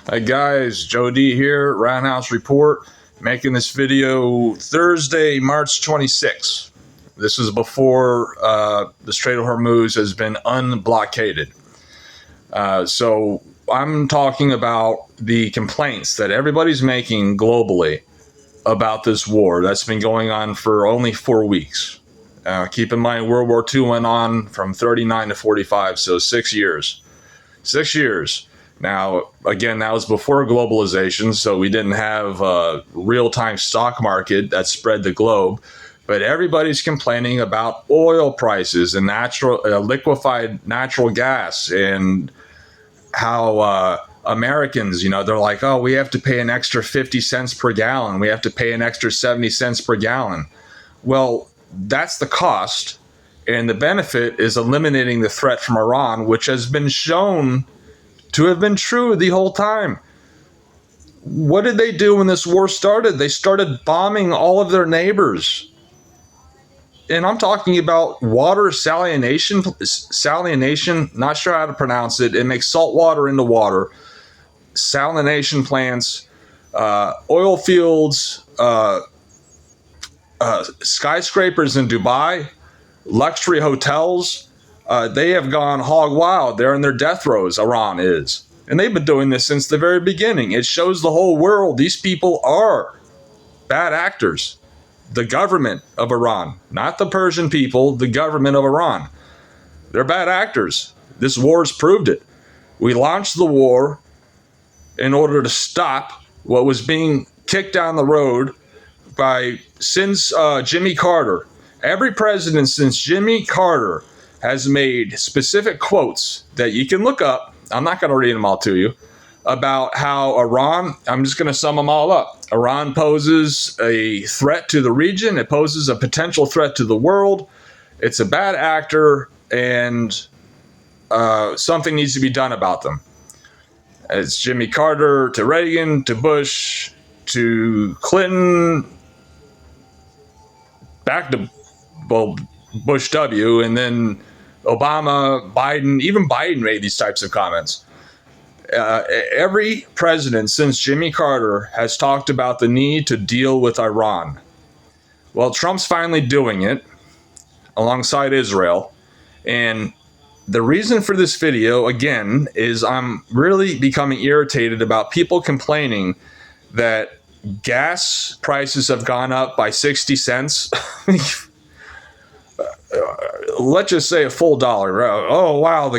Hi guys, Joe D here, Roundhouse Report, making this video Thursday, March 26th. This is before the Strait of Hormuz has been unblockaded. So I'm talking about the complaints that everybody's making globally about this war that's been going on for only 4 weeks. Keep in mind, World War II went on from 39 to 45, so 6 years. 6 years. Now, again, that was before globalization, so we didn't have a real-time stock market that spread the globe. But everybody's complaining about oil prices and liquefied natural gas, and how Americans, they're like, oh, we have to pay an extra 50 cents per gallon. We have to pay an extra 70 cents per gallon. Well, that's the cost. And the benefit is eliminating the threat from Iran, which has been shown to have been true the whole time. What did they do when this war started? They started bombing all of their neighbors. And I'm talking about water salination, not sure how to pronounce it. It makes salt water into water. Salination plants, oil fields, skyscrapers in Dubai, luxury hotels. They have gone hog wild. They're in their death throes, Iran is. And they've been doing this since the very beginning. It shows the whole world these people are bad actors. The government of Iran, not the Persian people, the government of Iran. They're bad actors. This war has proved it. We launched the war in order to stop what was being kicked down the road since Jimmy Carter. Every president since Jimmy Carter has made specific quotes that you can look up. I'm not going to read them all to you, about how Iran, I'm just going to sum them all up. Iran poses a threat to the region. It poses a potential threat to the world. It's a bad actor, and something needs to be done about them. It's Jimmy Carter to Reagan to Bush to Clinton, back to Bush W, and then Obama, Biden. Even Biden made these types of comments. Every president since Jimmy Carter has talked about the need to deal with Iran. Well, Trump's finally doing it alongside Israel. And the reason for this video, again, is I'm really becoming irritated about people complaining that gas prices have gone up by 60 cents. Let's just say a full dollar. Oh, wow.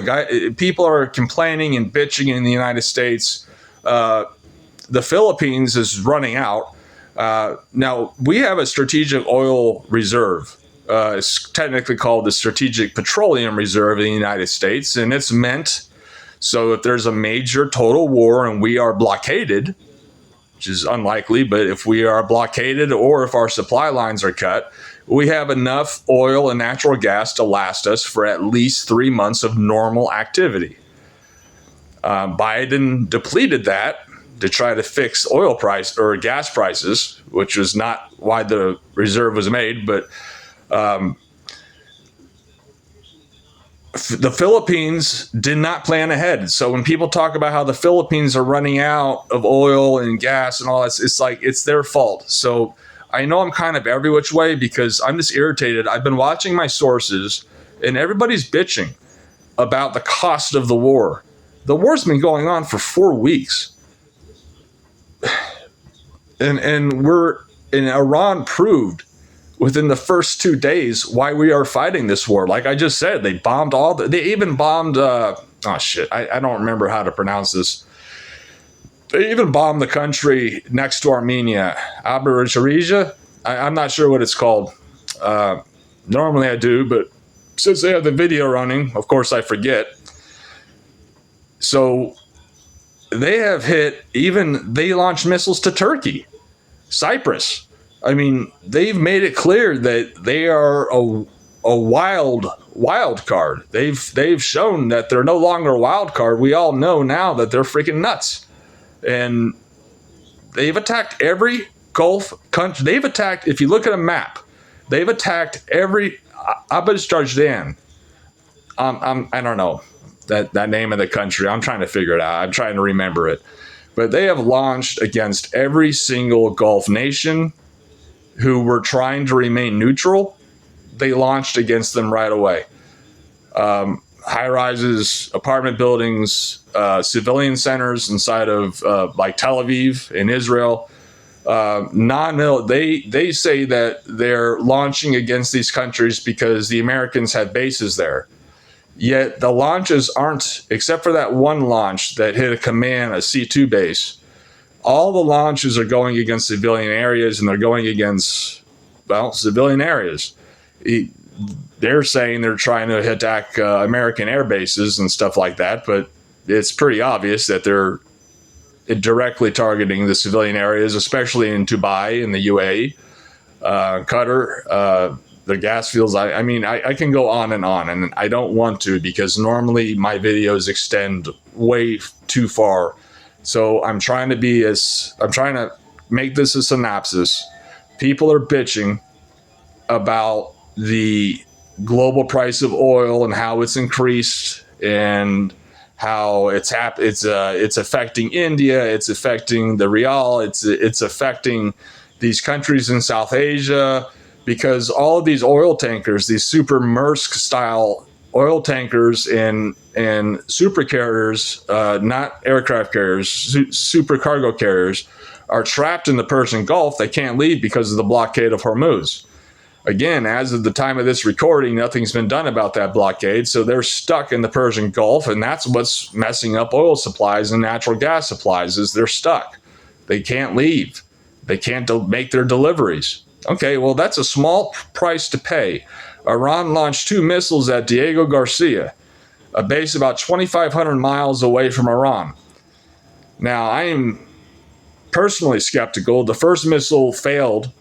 People are complaining and bitching in the United States. The Philippines is running out. Now, we have a strategic oil reserve. It's technically called the Strategic Petroleum Reserve in the United States. And it's meant so if there's a major total war and we are blockaded, which is unlikely, but if we are blockaded or if our supply lines are cut, we have enough oil and natural gas to last us for at least 3 months of normal activity. Biden depleted that to try to fix oil price or gas prices, which was not why the reserve was made. But the Philippines did not plan ahead. So when people talk about how the Philippines are running out of oil and gas and all that, it's like it's their fault. So I know I'm kind of every which way because I'm just irritated. I've been watching my sources and everybody's bitching about the cost of the war. The war's been going on for 4 weeks. And Iran proved within the first 2 days why we are fighting this war. Like I just said, they bombed they even bombed, I don't remember how to pronounce this. They even bombed the country next to Armenia, Azerbaijan. I'm not sure what it's called. Normally I do, but since they have the video running, of course I forget. So they have they launched missiles to Turkey, Cyprus. I mean, they've made it clear that they are a wild card. They've shown that they're no longer a wild card. We all know now that they're freaking nuts. And they've attacked every Gulf country. They've attacked, if you look at a map, they've attacked every Azerbaijan. I don't know that name of the country. I'm trying to figure it out. I'm trying to remember it. but they have launched against every single Gulf nation who were trying to remain neutral. They launched against them right away. High rises, apartment buildings, civilian centers inside of like Tel Aviv in Israel. They say that they're launching against these countries because the Americans have bases there. Yet the launches aren't, except for that one launch that hit a command, a C2 base. All the launches are going against civilian areas, and they're going against, well, civilian areas. They're saying they're trying to attack American air bases and stuff like that, but it's pretty obvious that they're directly targeting the civilian areas, especially in Dubai in the UAE, Qatar, the gas fields. I mean, I can go on, and I don't want to because normally my videos extend way too far. So I'm trying to make this a synopsis. People are bitching about the global price of oil and how it's increased and how it's affecting India, it's affecting the rial, it's affecting these countries in South Asia, because all of these oil tankers, these super Maersk style oil tankers and super carriers, not aircraft carriers, super cargo carriers, are trapped in the Persian Gulf. They can't leave because of the blockade of Hormuz. Again, as of the time of this recording, nothing's been done about that blockade, so they're stuck in the Persian Gulf, and that's what's messing up oil supplies and natural gas supplies, is they're stuck. They can't leave. They can't make their deliveries. Okay, well, that's a small price to pay. Iran launched 2 missiles at Diego Garcia, a base about 2,500 miles away from Iran. Now, I am personally skeptical. The first missile failed.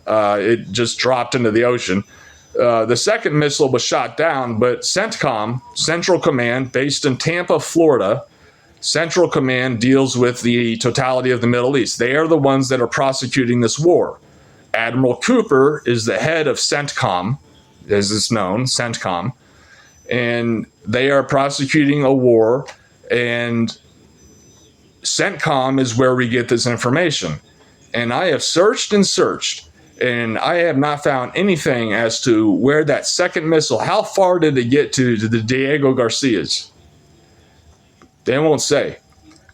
It just dropped into the ocean. The second missile was shot down, but CENTCOM, Central Command, based in Tampa, Florida, Central Command deals with the totality of the Middle East. They are the ones that are prosecuting this war. Admiral Cooper is the head of CENTCOM, as it's known, CENTCOM, and they are prosecuting a war, and CENTCOM is where we get this information. And I have searched and searched, and I have not found anything as to where that second missile, how far did it get to the Diego Garcias? They won't say.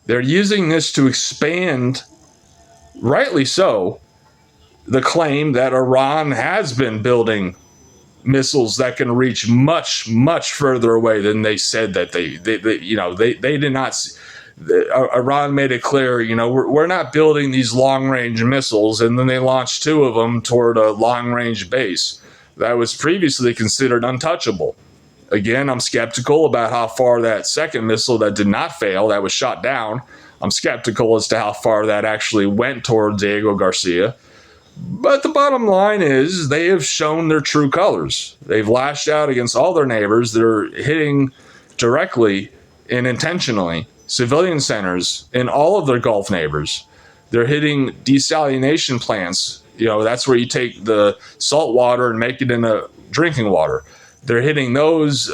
They're using this to expand, rightly so, the claim that Iran has been building missiles that can reach much, much further away than they said that they did not. Iran made it clear, we're not building these long-range missiles, and then they launched 2 of them toward a long-range base that was previously considered untouchable. Again, I'm skeptical about how far that second missile that did not fail, that was shot down, I'm skeptical as to how far that actually went toward Diego Garcia. But the bottom line is they have shown their true colors. They've lashed out against all their neighbors. They're hitting directly and intentionally civilian centers in all of their Gulf neighbors. They're hitting desalination plants. That's where you take the salt water and make it into drinking water. They're hitting those.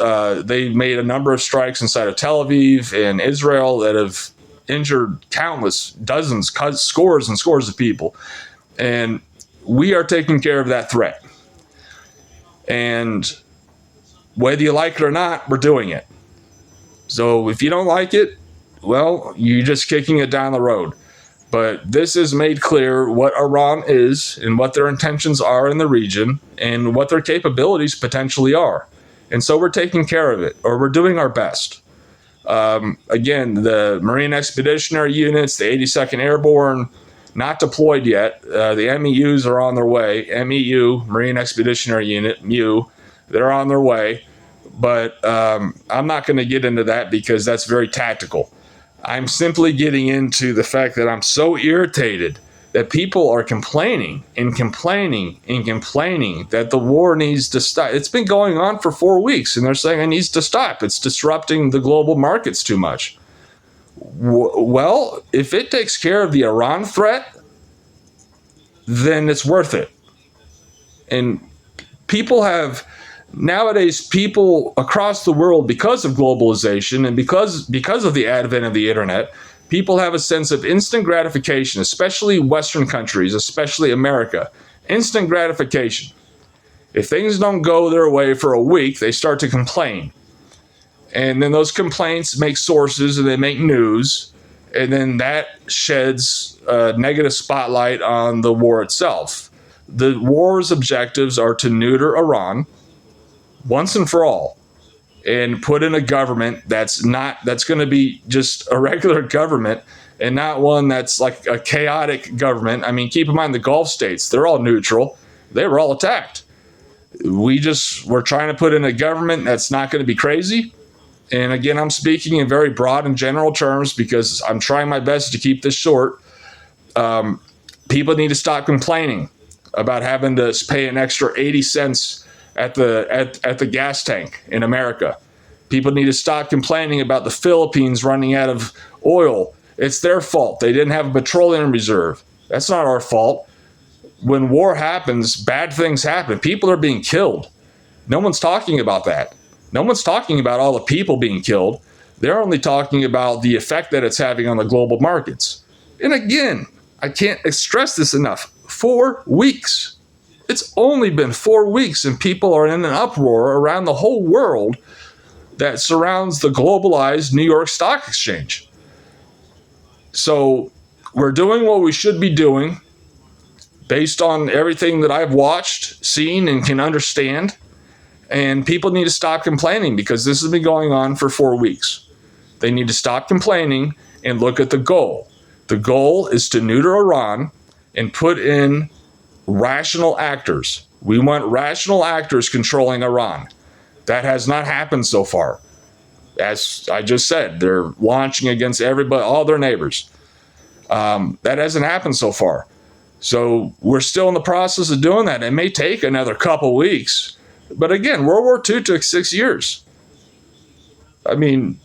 They've made a number of strikes inside of Tel Aviv and Israel that have injured countless, dozens, scores and scores of people. And we are taking care of that threat. And whether you like it or not, we're doing it. So if you don't like it, well, you're just kicking it down the road. But this has made clear what Iran is and what their intentions are in the region and what their capabilities potentially are. And so we're taking care of it, or we're doing our best. Again, the Marine Expeditionary Units, the 82nd Airborne, not deployed yet. The MEUs are on their way. MEU, Marine Expeditionary Unit, MEU, they're on their way. But I'm not going to get into that because that's very tactical. I'm simply getting into the fact that I'm so irritated that people are complaining and complaining and complaining that the war needs to stop. It's been going on for 4 weeks, and they're saying it needs to stop. It's disrupting the global markets too much. Well, if it takes care of the Iran threat, then it's worth it. And nowadays, people across the world, because of globalization and because of the advent of the internet, People have a sense of instant gratification, especially Western countries, especially America. Instant gratification. If things don't go their way for a week, they start to complain. And then those complaints make sources and they make news. And then that sheds a negative spotlight on the war itself. The war's objectives are to neuter Iran once and for all and put in a government that's going to be just a regular government and not one that's like a chaotic government. I mean, keep in mind the Gulf states, they're all neutral. They were all attacked. We're trying to put in a government that's not going to be crazy. And again, I'm speaking in very broad and general terms because I'm trying my best to keep this short. People need to stop complaining about having to pay an extra 80 cents at the gas tank in America. People need to stop complaining about the Philippines running out of oil. It's their fault. They didn't have a petroleum reserve. That's not our fault. When war happens, bad things happen. People are being killed. No one's talking about that. No one's talking about all the people being killed. They're only talking about the effect that it's having on the global markets. And again, I can't stress this enough. 4 weeks. It's only been 4 weeks and people are in an uproar around the whole world that surrounds the globalized New York Stock Exchange. So we're doing what we should be doing based on everything that I've watched, seen, and can understand. And people need to stop complaining because this has been going on for 4 weeks. They need to stop complaining and look at the goal. The goal is to neuter Iran and put in rational actors. We want rational actors controlling Iran. That has not happened so far. As I just said, they're launching against everybody, all their neighbors. That hasn't happened so far. So we're still in the process of doing that. It may take another couple weeks. But again, World War II took 6 years. I mean,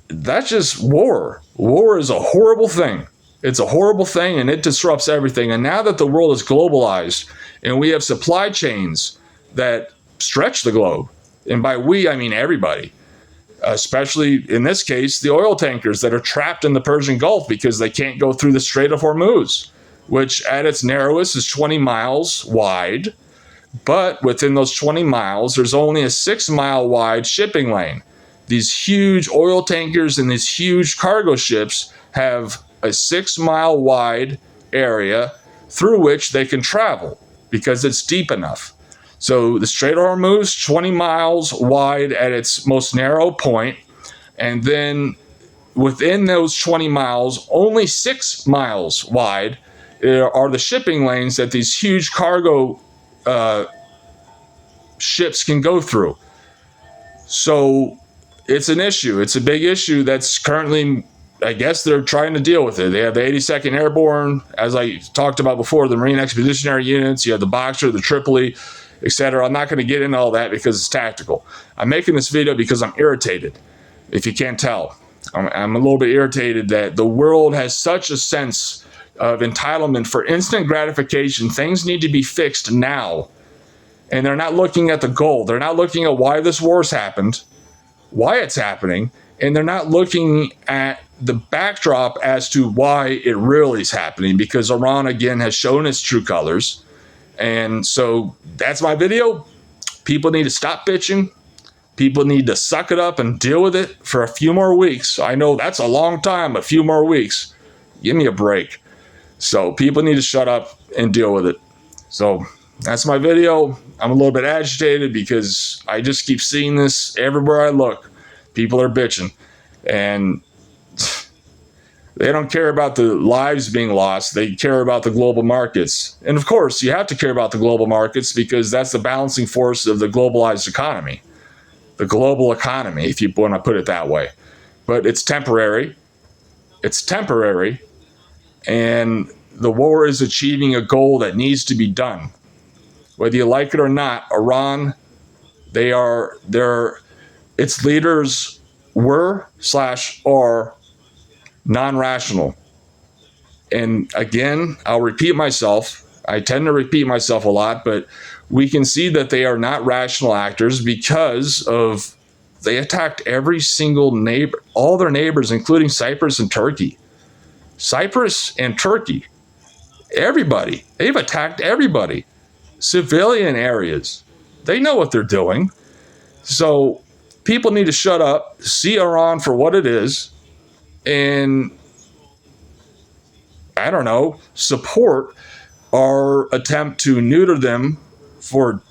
that's just war. War is a horrible thing. It's a horrible thing and it disrupts everything. And now that the world is globalized and we have supply chains that stretch the globe, and by we, I mean everybody, especially in this case, the oil tankers that are trapped in the Persian Gulf because they can't go through the Strait of Hormuz, which at its narrowest is 20 miles wide. But within those 20 miles, there's only a 6-mile wide shipping lane. These huge oil tankers and these huge cargo ships have a 6-mile wide area through which they can travel because it's deep enough. So the Strait of Hormuz, 20 miles wide at its most narrow point, and then within those 20 miles, only 6 miles wide are the shipping lanes that these huge cargo ships can go through. So it's an issue. It's a big issue that's currently, I guess they're trying to deal with it. They have the 82nd Airborne, as I talked about before, the Marine Expeditionary Units, you have the Boxer, the Tripoli, etc. I'm not going to get into all that because it's tactical. I'm making this video because I'm irritated, if you can't tell. I'm a little bit irritated that the world has such a sense of entitlement for instant gratification. Things need to be fixed now. And they're not looking at the goal. They're not looking at why this war's happened, why it's happening, and they're not looking at the backdrop as to why it really is happening, because Iran, again, has shown its true colors. And so that's my video. People need to stop bitching. People need to suck it up and deal with it for a few more weeks. I know that's a long time, a few more weeks. Give me a break. So people need to shut up and deal with it. So that's my video. I'm a little bit agitated because I just keep seeing this everywhere I look. People are bitching. And they don't care about the lives being lost. They care about the global markets. And of course, you have to care about the global markets because that's the balancing force of the globalized economy. The global economy, if you want to put it that way. But it's temporary. It's temporary. And the war is achieving a goal that needs to be done. Whether you like it or not, Iran, its leaders are non-rational. And again, I'll repeat myself. I tend to repeat myself a lot, but we can see that they are not rational actors because they attacked every single neighbor, all their neighbors, including Cyprus and Turkey. Cyprus and Turkey. Everybody. They've attacked everybody. Civilian areas. They know what they're doing. So people need to shut up, see Iran for what it is, and, I don't know, support our attempt to neuter them for,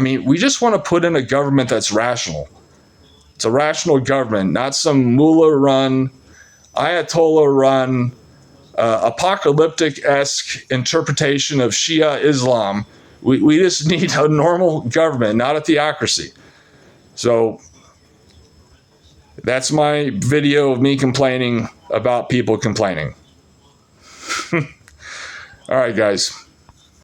we just want to put in a government that's rational. It's a rational government, not some mullah-run, Ayatollah-run, apocalyptic-esque interpretation of Shia Islam. We just need a normal government, not a theocracy. So that's my video of me complaining about people complaining. All right, guys.